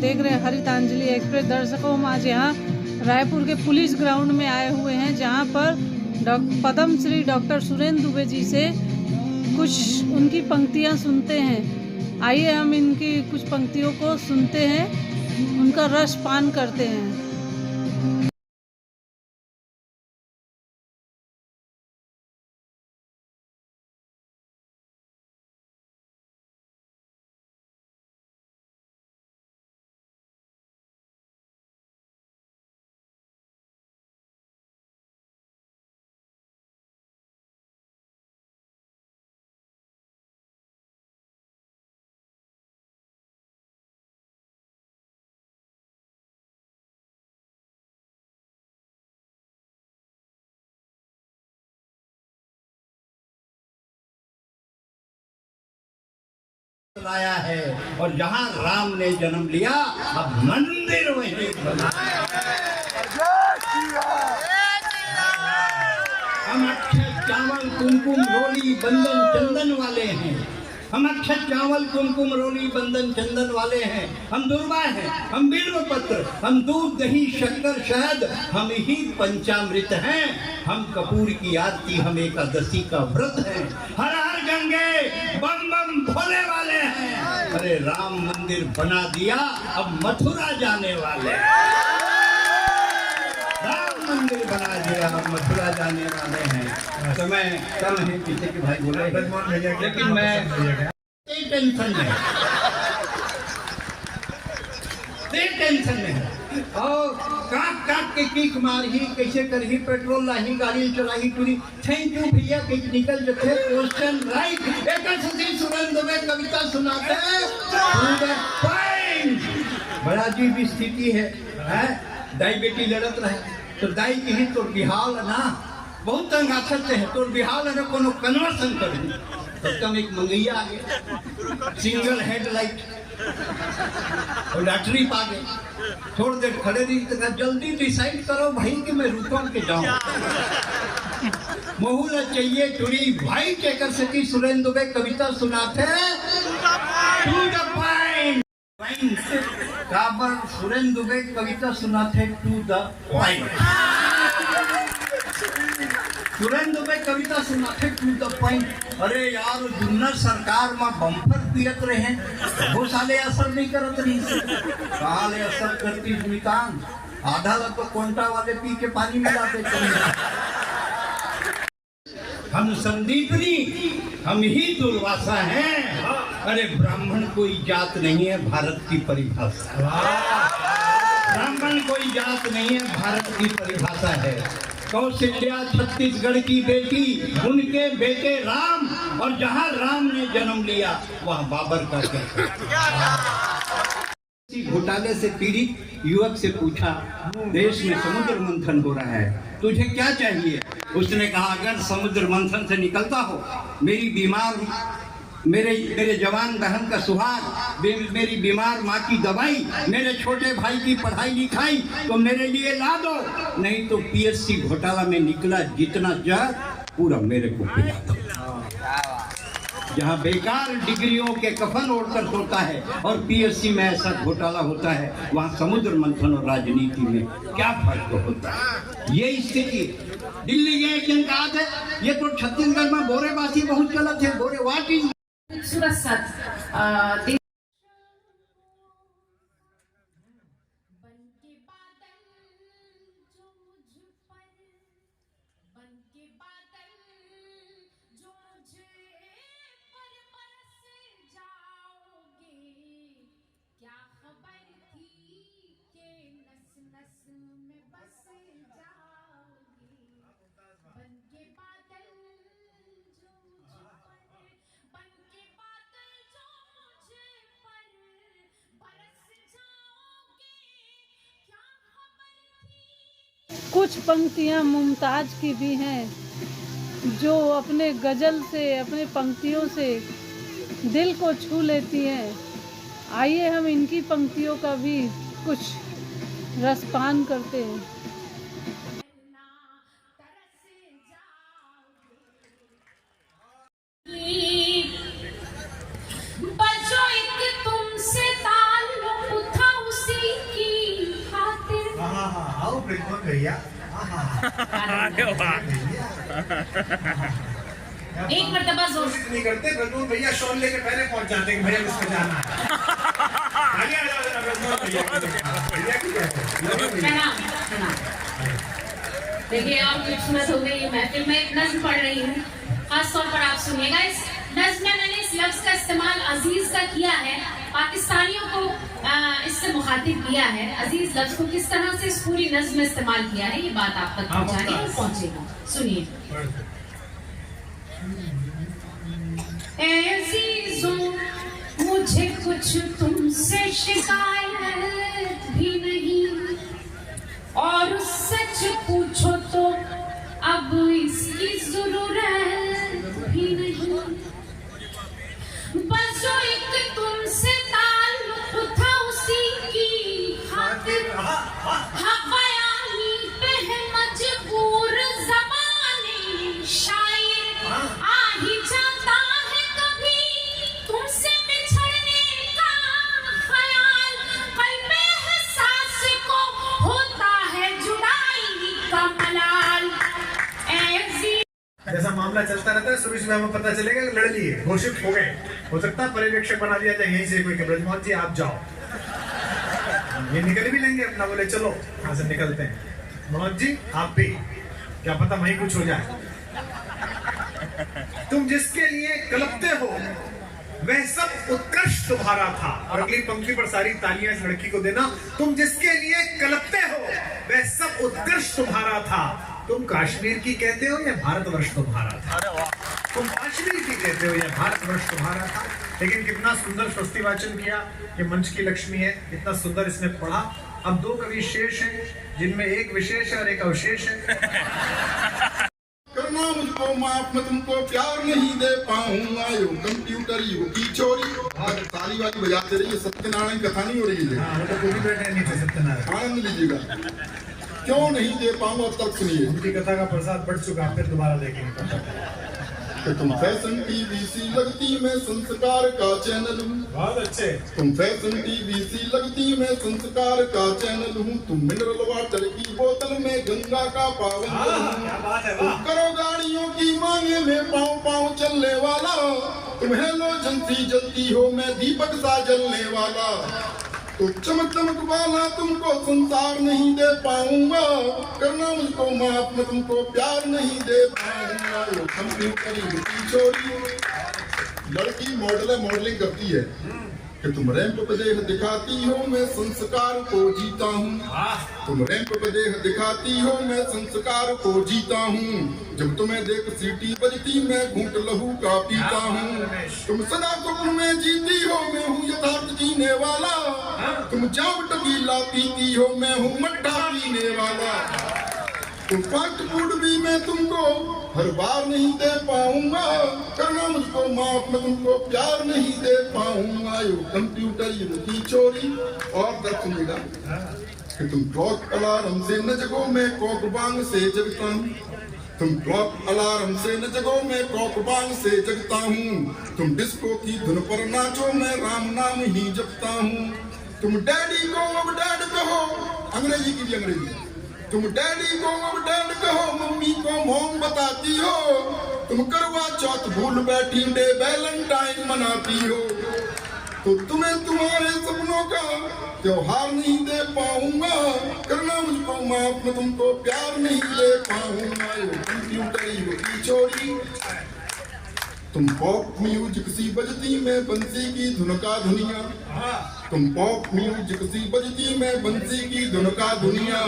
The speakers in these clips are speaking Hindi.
देख रहे हैं हरितांजलि एक्सप्रेस। दर्शकों, हम आज यहाँ रायपुर के पुलिस ग्राउंड में आए हुए हैं, जहाँ पर पद्म श्री डॉक्टर सुरेंद्र दुबे जी से कुछ उनकी पंक्तियाँ सुनते हैं। आइए हम इनकी कुछ पंक्तियों को सुनते हैं, उनका रस पान करते हैं। लाया है और जहां राम ने जन्म लिया अब मंदिर वहीं बना। हम अक्षत चावल कुमकुम रोली बंधन चंदन वाले हैं। हम अक्षत चावल कुमकुम रोली बंधन चंदन वाले हैं। हम दुर्वा हैं, हम बिल्व पत्र, हम दूध दही शक्कर शहद, हम ही पंचामृत हैं। हम कपूर की आरती, हम एकादशी का व्रत है। हर हर गंगे बम बम भोले वाले हैं। अरे राम मंदिर बना दिया, अब मथुरा जाने वाले। राम मंदिर बना दिया, अब मथुरा जाने वाले हैं। तो मैं कल ही पीछे के भाई बोले, लेकिन मैं टेंशन में टेंशन में है। और काट काट के किक मारही, कैसे करही, पेट्रोल लाही, गाड़ी चलाही पूरी। थैंक यू भैया, टेक्निकल जो थे क्वेश्चन राइट। एक सुरेंद्र दुबे कविता सुनाते बड़ा अजीब स्थिति है। दाई बेटी लड़त रहे तो दाई की ही तो बिहाल ना बहुत तंग आते हैं, तो बिहाल है कोनो कन्वर्सन कर दी। तब कम एक मंगैया आ गया, सिंगल हेडलाइट और लैटरी पा गए। थोड़ी देर खड़े रही तो जल्दी डिसाइड करो भाई कि मैं रुकम के जाऊं। मोहूला चाहिए चुरी भाई कहकर सकी सुरेंद्र दुबे कविता सुनाते to the point. Surendra Dubey कविता सुनाते to the point. Surendra Dubey कविता सुनाते टू द पॉइंट। अरे यार, जुन्नर सरकार में बम्फर पियत रहे, वो साले असर नहीं करत रही। साले असर करती स्मितान, आधा तो कोंटा वाले पी के पानी मिला देते। हम संदीपनी, हम ही दुर्वासा हैं। अरे ब्राह्मण कोई जात नहीं है, भारत की परिभाषा। ब्राह्मण कोई जात नहीं है, भारत की परिभाषा है। कौशल्या छत्तीसगढ़ की बेटी, उनके बेटे राम, और जहां राम ने जन्म लिया वहां बाबर का घोटाले से पीड़ित युवक से पूछा, देश में समुद्र मंथन हो रहा है, तुझे क्या चाहिए? उसने कहा, अगर समुद्र मंथन से निकलता हो, मेरी बीमार मेरे जवान बहन का सुहाग, मेरी बीमार माँ की दवाई, मेरे छोटे भाई की पढ़ाई लिखाई तो मेरे लिए ला दो। नहीं तो पीएससी घोटाला में निकला जितना जहर पूरा मेरे को पिला दो। जहाँ बेकार डिग्रियों के कफन ओढ़कर सोता है और पीएससी में ऐसा घोटाला होता है, वहाँ समुद्र मंथन और राजनीति में क्या फर्क होता है? ये स्थिति दिल्ली के एक जन का है, ये तो छत्तीसगढ़ में बोरेबासी बहुत गलत है। बोरे वाट इज कुछ पंक्तियाँ मुमताज की भी हैं, जो अपने गज़ल से, अपने पंक्तियों से दिल को छू लेती हैं। आइए हम इनकी पंक्तियों का भी कुछ रसपान करते हैं। बजो एक तुमसे ताल्लुक था उस आओ प्रज्वल भैया। अरे वाह। एक मर्तबा जोर कोशिश नहीं करते, प्रज्वल भैया शॉल लेके पहले पहुंच जाते हैं भैया किसको जाना है। आगे आ जाओ जरा प्रज्वल भैया की कहते हैं। प्रणाम प्रणाम। देखिए और खूबसूरत हो गई ये महफिल में एक नज्म पढ़ रही हूँ, खास तौर पर आप सुनिएगा। इस नज्म में मैंने इस लफ्ज का इस्तेमाल अजीज का किया है, पाकिस्तानियों को इससे मुखातिब किया है। अजीज लफ्ज को किस तरह से इस पूरी नज्म में इस्तेमाल किया है ये बात आप तक पहुंचानी और पहुंचेगा। सुनिए। ऐ अजीजों मुझे कुछ तुमसे शिकायत भी नहीं, और सच पूछो तो अब इसकी जरूरत भी नहीं। बस जो एक तुमसे ताल्लुक था उसी की खातिर हवायानी पे है मजबूर ज़माने शायर। आ ही जाता है कभी तुमसे बिछड़ने का ख्याल, कल्बे एहसास को होता है जुदाई का मलाल। जैसा मामला चलता रहता है, सुबह सुबह हमें पता चलेगा कि लड़ लिए, घोषित हो गए। हो सकता है पर्यवेक्षक बना दिया जाए यहीं से कोई, ब्रजमोहन जी आप जाओ। ये निकल भी लेंगे अपना, बोले चलो यहाँ से निकलते हैं। मोहन जी आप भी, क्या पता वहीं कुछ हो जाए। तुम जिसके लिए कलपते हो वह सब उत्कृष्ट तुम्हारा था। और अगली पंक्ति पर सारी तालियां इस लड़की को देना। तुम जिसके लिए कलपते हो वह सब उत्कृष्ट तुम्हारा था। तुम कश्मीर की कहते हो या भारतवर्ष तुम्हारा था? तुम कश्मीर की कहते हो या भारतवर्ष तुम्हारा था? लेकिन कितना सुंदर स्वस्ति वाचन किया। ये मंच की लक्ष्मी है, इतना सुंदर इसने पढ़ा। अब दो कवि शेष हैं जिनमें एक विशेष है और एक अवशेष है। करना मुझको माफ, मैं तुमको प्यार नहीं दे पाऊंगा। यो कंप्यूटर यो की चोरी। ताली वाली बजाते रहिए, सत्यनारायण कथा नहीं हो रही है। सत्यनारायण आनंद लीजिएगा। क्यों नहीं दे पाऊंगा तब सुनिए। उनकी कथा का प्रसाद बढ़ चुका, फिर दोबारा देखेंगे। कि तुम फैशन टीवी सी लगती मैं संस्कार का चैनल हूँ। बहुत अच्छे। तुम फैशन टीवी सी लगती मैं संस्कार का चैनल हूँ। तुम मिनरल वाटर की बोतल में गंगा का पावन जल हूँ। क्या बात है, तुम वाह। करो गाड़ियों की मांगे में पाँव पाँव चलने वाला। तुम हेलोजन सी जलती हो, मैं दीपक सा जलने वाला। तो चमक चमक वाला तुमको संसार नहीं दे पाऊंगा। करना मुझको माफ, मैं तुमको प्यार नहीं दे पाऊंगा। वो कंप्यूटर की चोरी। लड़की मॉडल है, मॉडलिंग करती है कि तुम रैंप पे देह दिखाती हो, मैं संस्कार को जीता हूँ। तुम रैंप पे देह दिखाती हो, मैं संस्कार को जीता हूँ। जब तुम्हें देख सीटी बजती मैं घूंट लहू का पीता हूँ। तुम सदा स्वप्न में जीती हो, मैं हूँ यथार्थ जीने वाला। तुम जावट गीला पीती हो, मैं हूँ मट्ठा पीने वाला। तुम फास्ट फूड भी मैं तुमको हर बार नहीं दे पाऊंगा। करना मुझको माफ, मैं तुमको प्यार नहीं दे पाऊंगा। यो कंप्यूटर यो की चोरी। और दर्द सुनेगा कि तुम क्लॉक अलार्म से न जगो, मैं कॉक बांग से जगता हूँ। तुम क्लॉक अलार्म से न जगो, मैं कॉक बांग से जगता हूँ। तुम डिस्को की धुन पर नाचो, मैं राम नाम ही जपता हूँ। तुम डैडी को अब डैड कहो, अंग्रेजी की भी अंग्रेजी। तुम डैडी को अब डैड कहो, मम्मी को मॉम बताती हो। तुम करवा चौथ भूल बैठी, डे वैलेंटाइन मनाती हो। तो तुम्हें तुम्हारे सपनों का त्योहार नहीं दे पाऊंगा। करना मुझको माफ, मैं तुमको प्यार नहीं दे पाऊंगा। यो कंप्यूटर यो की चोरी। तुम पॉप म्यूजिक सी बजती मैं बंसी की धुन का दुनिया। तुम पॉप म्यूजिक सी बजती मैं बंसी की धुन का दुनिया।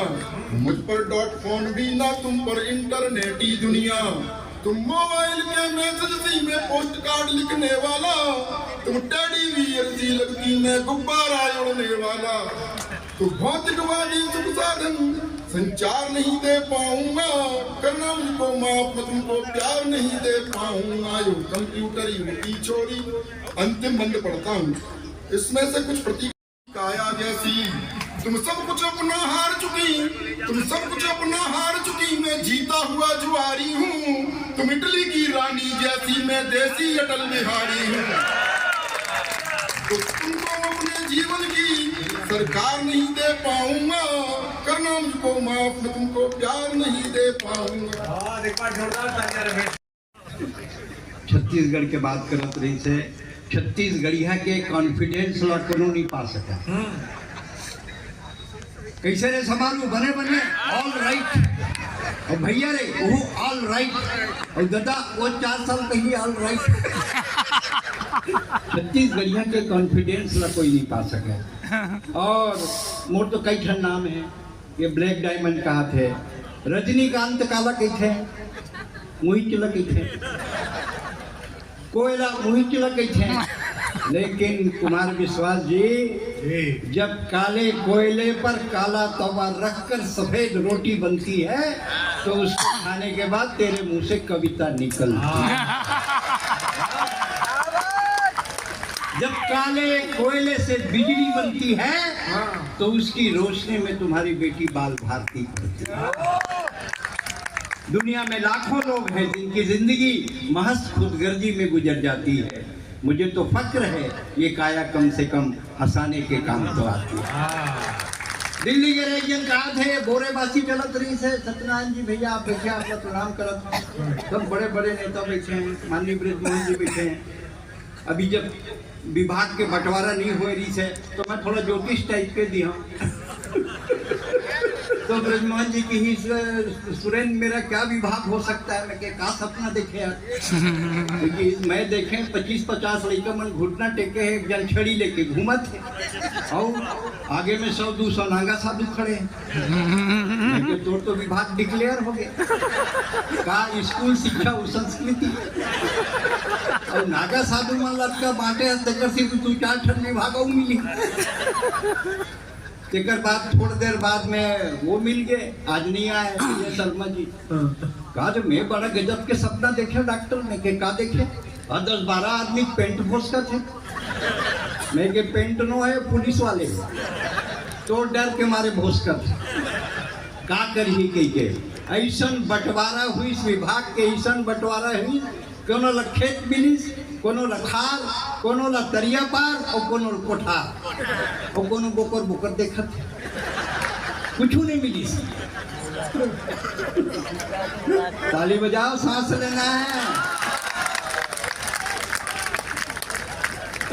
मुझ पर डॉट फोन भी ना, तुम पर इंटरनेटी दुनिया। तुम मोबाइल के मैसेज सी में पोस्ट कार्ड लिखने वाला। तुम टेडी बियर सी लगती मैं गुब्बारा उड़ने वाला। तो भौतिकवादी सुख साधन संचार नहीं दे पाऊंगा। करना मुझको माफ, मैं तुमको प्यार नहीं दे पाऊंगा। यो कंप्यूटर यो की चोरी। अंतिम बंद पढ़ता हूँ, इसमें से कुछ प्रतिकाया जैसी। तुम सब कुछ अपना हार चुकी, तुम सब कुछ अपना हार चुकी, मैं जीता हुआ जुआरी हूँ। तुम इटली की रानी जैसी, मैं देसी अटल बिहारी हूँ। तो तुमको अपने जीवन की सरकार नहीं दे पाऊंगा। करना मुझको माफ, मैं तुमको प्यार नहीं दे पाऊंगा। और एक बार जोरदार तालियां रमेश। छत्तीसगढ़ के बात करत रही से छत्तीसगढ़िया के कॉन्फिडेंस ला कोनो नहीं पा सका। कैसे रे संभालू बने बने ऑल राइट और भैया रे वो ऑल राइट और दादा वो 4 साल कही ऑल राइट। छत्तीसगढ़िया के कॉन्फिडेंस ला कोई नहीं पा सके। और मोर तो कई ठन नाम है, ये ब्लैक डायमंड कहा थे, रजनीकांत काला कही थे, मोहित ला कही थे, कोयला मोहित ला कही थे। लेकिन कुमार विश्वास जी जब काले कोयले पर काला तवा रखकर सफेद रोटी बनती है तो उसको खाने के बाद तेरे मुंह से कविता निकलती है। जब काले कोयले से बिजली बनती है तो उसकी रोशनी में तुम्हारी बेटी बाल भारती पड़ती है। दुनिया में लाखों लोग हैं जिनकी जिंदगी महज खुदगर्जी में गुजर जाती है। मुझे तो फक्र है ये काया कम से कम हंसाने के काम तो आती है। दिल्ली के एक जन कहा थे बोरेबासी चलत रही से सत्यनारायण जी भैया आप बैठे, आपका प्रणाम करत। सब बड़े बड़े नेता बैठे हैं, माननीय ब्रजमोहन जी बैठे हैं। अभी जब विभाग के बंटवारा नहीं हो रही से तो मैं थोड़ा ज्योतिष टाइप के दिया तो ब्रजमोहन जी की ही सुरेंद्र मेरा क्या विभाग हो सकता है। मैं क्या सपना देखे यार। क्योंकि मैं देखे 25-50 लड़का मन घुटना टेके है, एक जन छड़ी लेके घूमत है और आगे में 100-200 नागा साधु खड़े हैं। तोर तो विभाग डिक्लेयर हो गए का स्कूल शिक्षा और संस्कृति और नागा साधु मन लटका बांटे से 2-4 ठन विभाग मिली। तेकर बाद थोड़ी देर बाद में वो मिल गए, आज नहीं आए ये शर्मा जी। कहा जो मैं बड़ा गजब के सपना देखे डॉक्टर में के का देखे 10-12 आदमी पेंट भोस का थे। मैं के पेंट नो है पुलिस वाले तो डर के मारे भोस का थे। का करी के ऐसन बंटवारा हुई इस विभाग के, ऐसन बंटवारा हुई कोनो ला खेत मिलिस, कोनो ला खाल, कोनो ला तरिया पार और कोनो कोठार और कोनो बोकर बोकर देखत कुछ नहीं मिली। ताली बजाओ, सांस लेना है।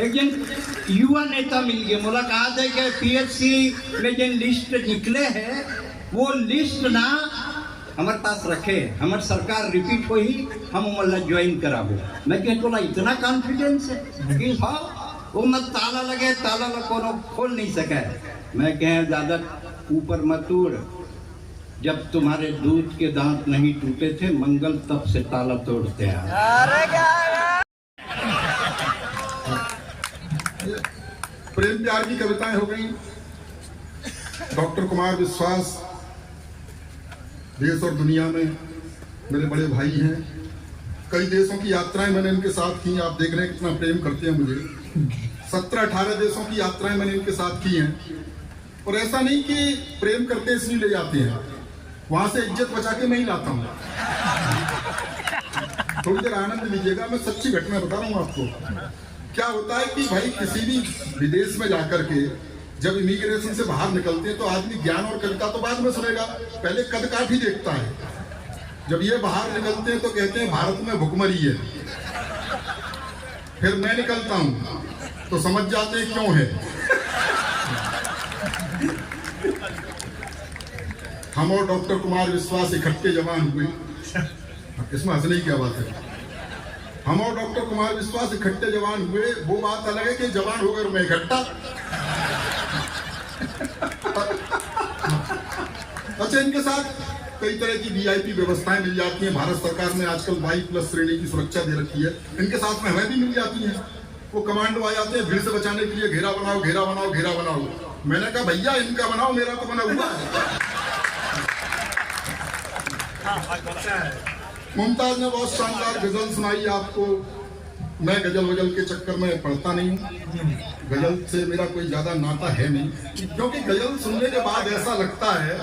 एक जन युवा नेता मिल गए, मुलाकात है कि पीएचसी में जिन लिस्ट निकले हैं वो लिस्ट ना हमारे पास रखे, हमारे सरकार रिपीट हो ही हम उमल्ला ज्वाइन कराबो। मैं कह तोला इतना कॉन्फिडेंस है कि हाँ वो मत ताला लगे, ताला ला कोनो खोल नहीं सके। मैं कह ज्यादा ऊपर मत उड़, जब तुम्हारे दूध के दांत नहीं टूटे थे मंगल तब से ताला तोड़ते हैं। प्रेम प्यार की कविताएं हो गई। डॉक्टर कुमार विश्वास देश और दुनिया में मेरे बड़े भाई हैं। कई देशों की यात्राएं मैंने इनके साथ की। आप देख रहे हैं कितना प्रेम करते हैं मुझे। 17-18 देशों की यात्राएं मैंने इनके साथ की हैं। और ऐसा नहीं कि प्रेम करते इसलिए ले जाते हैं, वहां से इज्जत बचा के मैं ही लाता हूँ। थोड़ी देर आनंद लीजिएगा, मैं सच्ची घटना बता रहा हूँ आपको। क्या होता है कि भाई किसी भी विदेश में जाकर के जब इमिग्रेशन से बाहर निकलते हैं तो आदमी ज्ञान और कविता तो बाद में सुनेगा, पहले कद काठ ही देखता है। जब ये बाहर निकलते हैं तो कहते हैं भारत में भुखमरी है। फिर मैं निकलता हूं तो समझ जाते हैं क्यों है। हम और डॉक्टर कुमार विश्वास इकट्ठे जवान हुए, इसमें हंसने की क्या बात है। हम और डॉक्टर कुमार विश्वास इकट्ठे जवान हुए, वो बात अलग है कि जवान हो गए मैं इकट्ठा। अच्छा, इनके साथ कई तरह की वीआईपी व्यवस्थाएं मिल जाती हैं। भारत सरकार ने आजकल 22+ श्रेणी की सुरक्षा दे रखी है। इनके साथ में हमें भी मिल जाती है। वो कमांडो आ जाते हैं भीड़ से बचाने के लिए, घेरा बनाओ घेरा बनाओ घेरा बनाओ। मैंने कहा भैया इनका बनाओ, मेरा तो बना हुआ है। मुमताज ने बहुत शानदार गजल सुनाई आपको। मैं गजल वजल के चक्कर में पढ़ता नहीं हूँ, गजल से मेरा कोई ज्यादा नाता है नहीं, क्योंकि गजल सुनने के बाद ऐसा लगता है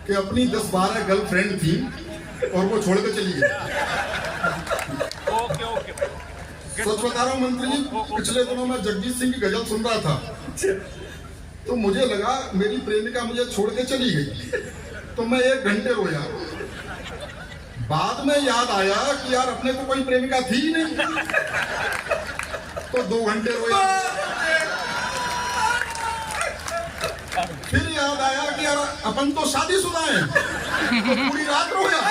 कि अपनी 10-12 गर्लफ्रेंड थी और वो छोड़ के चली गई। सच बता रहा हूँ मंत्री जी, पिछले दिनों मैं जगजीत सिंह की गजल सुन रहा था। तो मुझे लगा मेरी प्रेमिका मुझे छोड़ के चली गई, तो मैं 1 घंटे रोया। बाद में याद आया कि यार अपने को कोई प्रेमिका थी ही नहीं, तो 2 घंटे रोया। फिर याद आया कि यार अपन तो शादीशुदा हैं, तो पूरी रात रोया।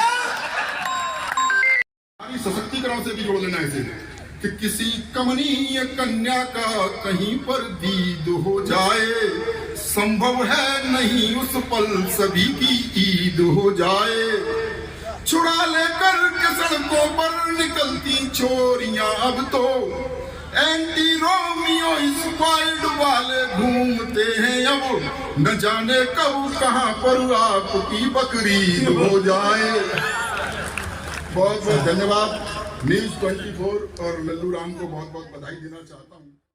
सशक्तिकरण से भी जोड़ लेना ऐसे कि किसी कमनीय कन्या का कहीं पर दीद हो जाए, संभव है नहीं उस पल सभी की ईद हो जाए। छुड़ा लेकर के सड़कों पर निकलती छोरियां अब तो एंटी रोमियो स्क्वाड वाले घूमते हैं अब, न जाने कब कहां पर आपकी बकरीद हो जाए। बहुत बहुत धन्यवाद। न्यूज़ 24 और लल्लू राम को बहुत बहुत बधाई देना चाहता हूं।